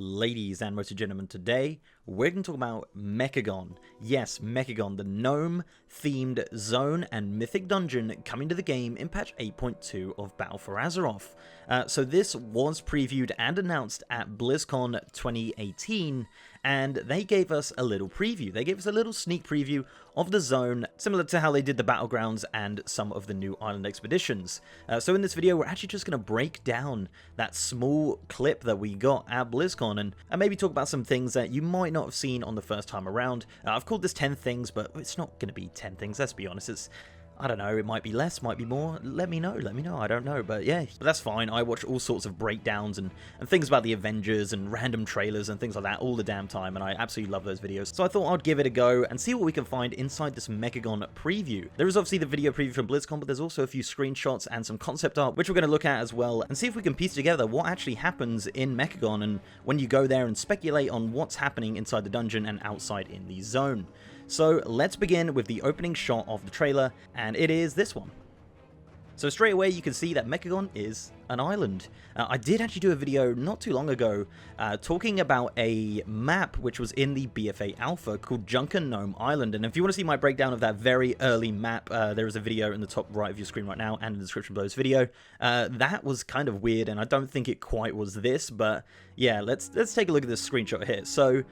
ladies and most gentlemen, today we're going to talk about Mechagon. Yes, Mechagon, the gnome-themed zone and mythic dungeon coming to the game in patch 8.2 of Battle for Azeroth. So this was previewed and announced at BlizzCon 2018, and they gave us a little preview. They gave us a little sneak preview of the zone, similar to how they did the Battlegrounds and some of the new island expeditions. So in this video, we're actually just going to break down that small clip that we got at BlizzCon and maybe talk about some things that you might not have seen on the first time around. I've called this 10 things, but it's not going to be 10 things, let's be honest. I don't know, it might be less, might be more, let me know, I don't know, but yeah, but that's fine. I watch all sorts of breakdowns and things about the Avengers and random trailers and things like that all the damn time, and I absolutely love those videos, so I thought I'd give it a go and see what we can find inside this Mechagon preview. There is obviously the video preview from BlizzCon, but there's also a few screenshots and some concept art, which we're going to look at as well, and see if we can piece together what actually happens in Mechagon and when you go there and speculate on what's happening inside the dungeon and outside in the zone. So let's begin with the opening shot of the trailer, and it is this one. So straight away you can see that Mechagon is an island. I did actually do a video not too long ago talking about a map which was in the BFA Alpha called Junker Gnome Island, and if you want to see my breakdown of that very early map, there is a video in the top right of your screen right now and in the description below this video. That was kind of weird, and I don't think it quite was this, but yeah, let's take a look at this screenshot here. So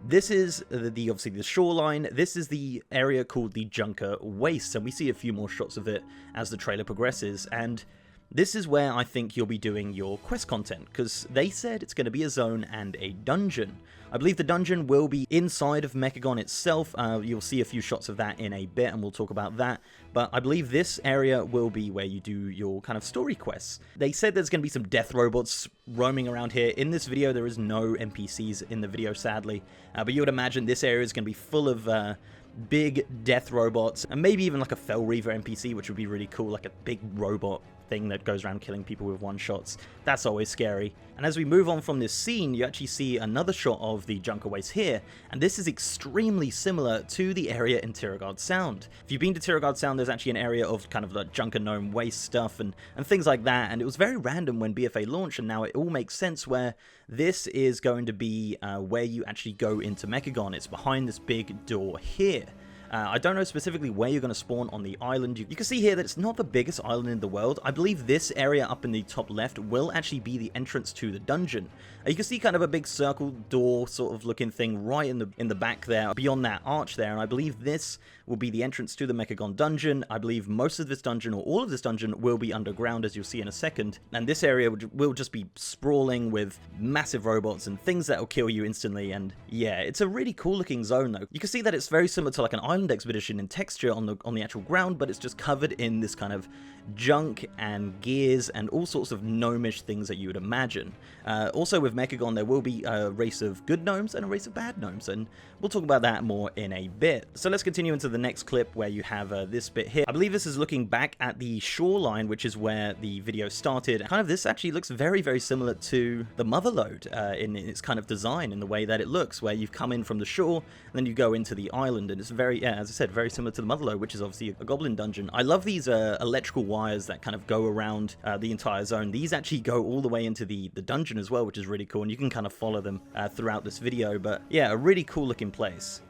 this is obviously the shoreline. This is the area called the Junker Waste, and we see a few more shots of it as the trailer progresses, and this is where I think you'll be doing your quest content, because they said it's going to be a zone and a dungeon. I believe the dungeon will be inside of Mechagon itself. You'll see a few shots of that in a bit, and we'll talk about that. But I believe this area will be where you do your kind of story quests. They said there's going to be some death robots roaming around here. In this video, there is no NPCs in the video, sadly. But you would imagine this area is going to be full of big death robots, and maybe even like a Fell Reaver NPC, which would be really cool, like a big robot thing that goes around killing people with one-shots. That's always scary. And as we move on from this scene, you actually see another shot of the Junker Waste here, and this is extremely similar to the area in Tiragard Sound. If you've been to Tiragard Sound, there's actually an area of kind of like Junker Gnome Waste stuff and things like that, and it was very random when BFA launched, and now it all makes sense where this is going to be where you actually go into Mechagon. It's behind this big door here. I don't know specifically where you're going to spawn on the island. You can see here that it's not the biggest island in the world. I believe this area up in the top left will actually be the entrance to the dungeon. You can see kind of a big circle door sort of looking thing right in the back there, beyond that arch there, and I believe this will be the entrance to the Mechagon dungeon. I believe most of this dungeon, or all of this dungeon, will be underground, as you'll see in a second, and this area will just be sprawling with massive robots and things that will kill you instantly. And yeah, it's a really cool looking zone though. You can see that it's very similar to like an island expedition in texture on the actual ground, but it's just covered in this kind of junk and gears and all sorts of gnomish things that you would imagine. Also with Mechagon, there will be a race of good gnomes and a race of bad gnomes, and we'll talk about that more in a bit. So let's continue into the next clip where you have this bit here. I believe this is looking back at the shoreline, which is where the video started. Kind of this actually looks very, very similar to the Motherlode in its kind of design, in the way that it looks, where you've come in from the shore and then you go into the island, and it's very, yeah, as I said, very similar to the Motherlode, which is obviously a goblin dungeon. I love these electrical wires that kind of go around the entire zone. These actually go all the way into the dungeon as well, which is really cool, and you can kind of follow them throughout this video. But yeah, a really cool looking place.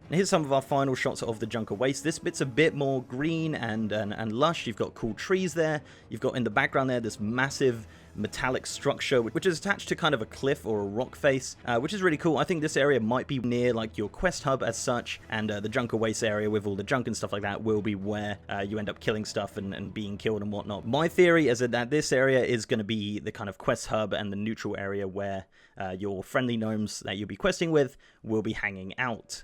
And here's some of our final shots of the Junker Waste. This bit's a bit more green and lush. You've got cool trees there. You've got in the background there this massive metallic structure which is attached to kind of a cliff or a rock face, which is really cool. I think this area might be near like your quest hub as such, and the Junker Waste area with all the junk and stuff like that will be where you end up killing stuff and being killed and whatnot. My theory is that this area is going to be the kind of quest hub and the neutral area where your friendly gnomes that you'll be questing with will be hanging out.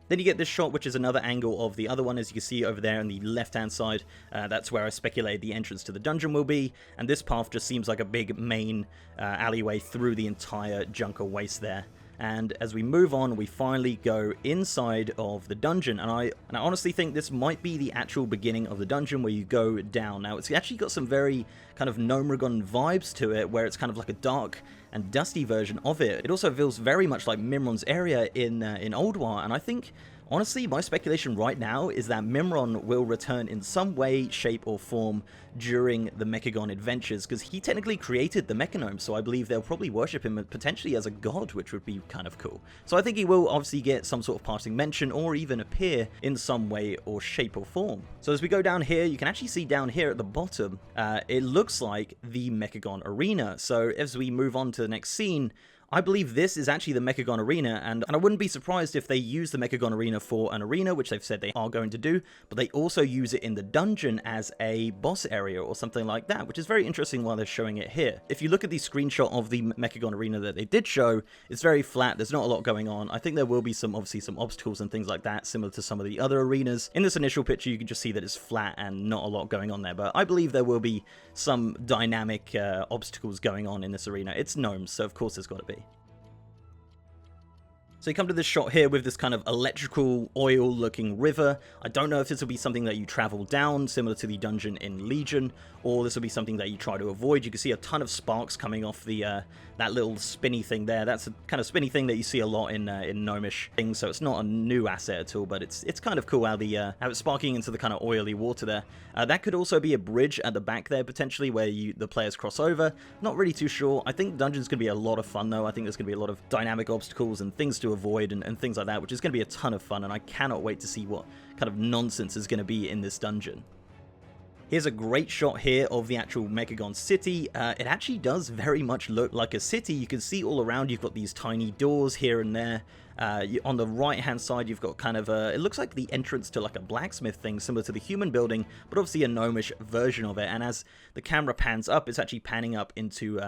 Then you get this shot, which is another angle of the other one, as you can see over there on the left-hand side. That's where I speculated the entrance to the dungeon will be, and this path just seems like a big main alleyway through the entire Junker Waste there. And as we move on, we finally go inside of the dungeon, and I honestly think this might be the actual beginning of the dungeon where you go down. Now, it's actually got some very kind of Gnomeregon vibes to it, where it's kind of like a dark and dusty version of it. It also feels very much like Mimron's area in Old War, and I think Honestly, my speculation right now is that Mimron will return in some way, shape, or form during the Mechagon adventures, because he technically created the Mechanome, so I believe they'll probably worship him potentially as a god, which would be kind of cool. So I think he will obviously get some sort of passing mention, or even appear in some way or shape or form. So as we go down here, you can actually see down here at the bottom, it looks like the Mechagon Arena. So as we move on to the next scene, I believe this is actually the Mechagon Arena, and I wouldn't be surprised if they use the Mechagon Arena for an arena, which they've said they are going to do, but they also use it in the dungeon as a boss area or something like that, which is very interesting while they're showing it here. If you look at the screenshot of the Mechagon Arena that they did show, it's very flat, there's not a lot going on. I think there will be obviously some obstacles and things like that, similar to some of the other arenas. In this initial picture, you can just see that it's flat and not a lot going on there, but I believe there will be some dynamic obstacles going on in this arena. It's gnomes, so of course there's got to be. So you come to this shot here with this kind of electrical oil-looking river. I don't know if this will be something that you travel down, similar to the dungeon in Legion, or this will be something that you try to avoid. You can see a ton of sparks coming off the that little spinny thing there. That's a kind of spinny thing that you see a lot in gnomish things, so it's not a new asset at all, but it's kind of cool how how it's sparking into the kind of oily water there. That could also be a bridge at the back there, potentially, where the players cross over. Not really too sure. I think the dungeon's going to be a lot of fun, though. I think there's going to be a lot of dynamic obstacles and things to avoid and things like that, which is going to be a ton of fun, and I cannot wait to see what kind of nonsense is going to be in this dungeon. Here's a great shot here of the actual Mechagon city. It actually does very much look like a city. You can see all around you've got these tiny doors here and there. On the right hand side you've got kind of it looks like the entrance to like a blacksmith thing, similar to the human building, but obviously a gnomish version of it. And as the camera pans up, it's actually panning up into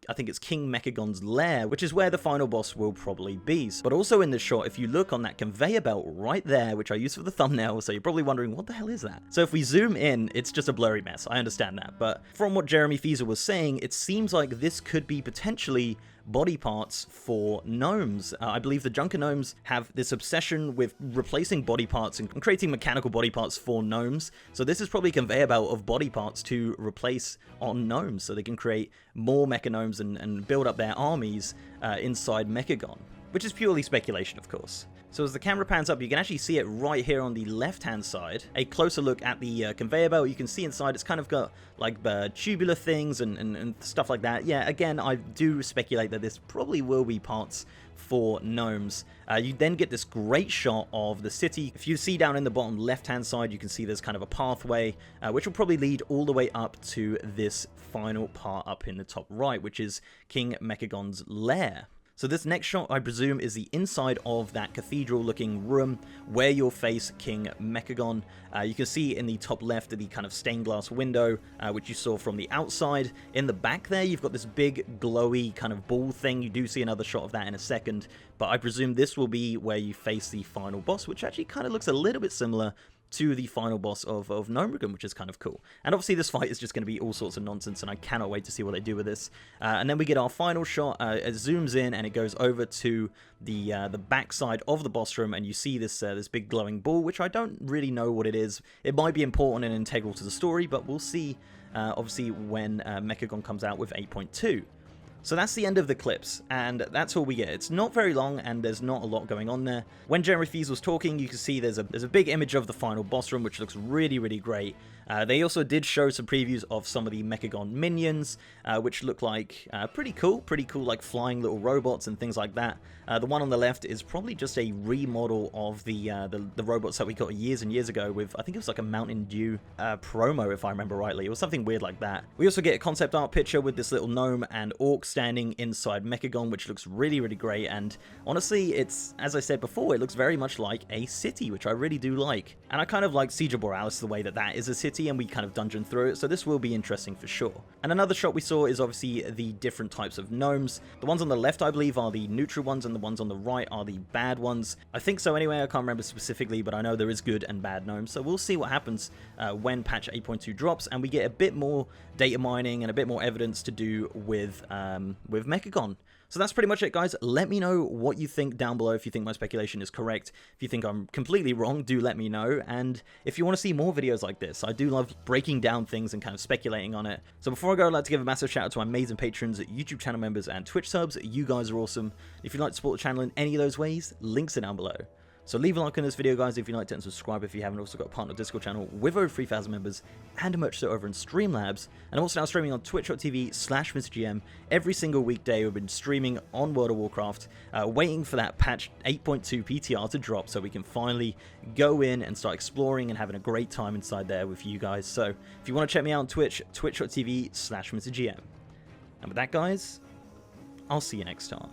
I think it's King Mechagon's lair, which is where the final boss will probably be. But also in this shot, if you look on that conveyor belt right there, which I used for the thumbnail, so you're probably wondering, what the hell is that? So if we zoom in, it's just a blurry mess, I understand that, but from what Jeremy Fieser was saying, it seems like this could be potentially body parts for gnomes. I believe the Junker gnomes have this obsession with replacing body parts and creating mechanical body parts for gnomes. So this is probably a conveyor belt of body parts to replace on gnomes, so they can create more mecha gnomes and build up their armies inside Mechagon, which is purely speculation, of course. So as the camera pans up, you can actually see it right here on the left-hand side. A closer look at the conveyor belt, you can see inside it's kind of got like tubular things and stuff like that. Yeah, again, I do speculate that this probably will be parts for gnomes. You then get this great shot of the city. If you see down in the bottom left-hand side, you can see there's kind of a pathway, which will probably lead all the way up to this final part up in the top right, which is King Mechagon's lair. So this next shot, I presume, is the inside of that cathedral-looking room where you'll face King Mechagon. You can see in the top left of the kind of stained glass window, which you saw from the outside. In the back there, you've got this big, glowy kind of ball thing. You do see another shot of that in a second, but I presume this will be where you face the final boss, which actually kind of looks a little bit similar to the final boss of Gnomrigan, which is kind of cool. And obviously this fight is just going to be all sorts of nonsense, and I cannot wait to see what they do with this. And then we get our final shot. It zooms in and it goes over to the backside of the boss room, and you see this this big glowing ball, which I don't really know what it is. It might be important and integral to the story, but we'll see obviously when Mechagon comes out with 8.2. So that's the end of the clips, and that's all we get. It's not very long, and there's not a lot going on there. When Jeremy Fieser was talking, you can see there's a big image of the final boss room, which looks really, really great. They also did show some previews of some of the Mechagon minions, which look like pretty cool, like flying little robots and things like that. The one on the left is probably just a remodel of the robots that we got years and years ago with, I think it was like a Mountain Dew promo, if I remember rightly. It was something weird like that. We also get a concept art picture with this little gnome and orc standing inside Mechagon, which looks really, really great. And honestly, it's, as I said before, it looks very much like a city, which I really do like. And I kind of like Siege of Borealis, the way that is a city, and we kind of dungeon through it, so this will be interesting for sure. And another shot we saw is obviously the different types of gnomes. The ones on the left, I believe, are the neutral ones, and the ones on the right are the bad ones. I think so anyway, I can't remember specifically, but I know there is good and bad gnomes, so we'll see what happens when patch 8.2 drops, and we get a bit more data mining and a bit more evidence to do with Mechagon. So that's pretty much it, guys. Let me know what you think down below, if you think my speculation is correct. If you think I'm completely wrong, do let me know. And if you want to see more videos like this, I do love breaking down things and kind of speculating on it. So before I go, I'd like to give a massive shout out to my amazing patrons, YouTube channel members, and Twitch subs. You guys are awesome. If you'd like to support the channel in any of those ways, links are down below. So leave a like on this video, guys, if you liked it, and subscribe if you haven't. Also got a partner Discord channel with over 3,000 members and a merch store over in Streamlabs. And I'm also now streaming on twitch.tv/MrGM every single weekday. We've been streaming on World of Warcraft, waiting for that patch 8.2 PTR to drop so we can finally go in and start exploring and having a great time inside there with you guys. So if you want to check me out on Twitch, twitch.tv/MrGM. And with that, guys, I'll see you next time.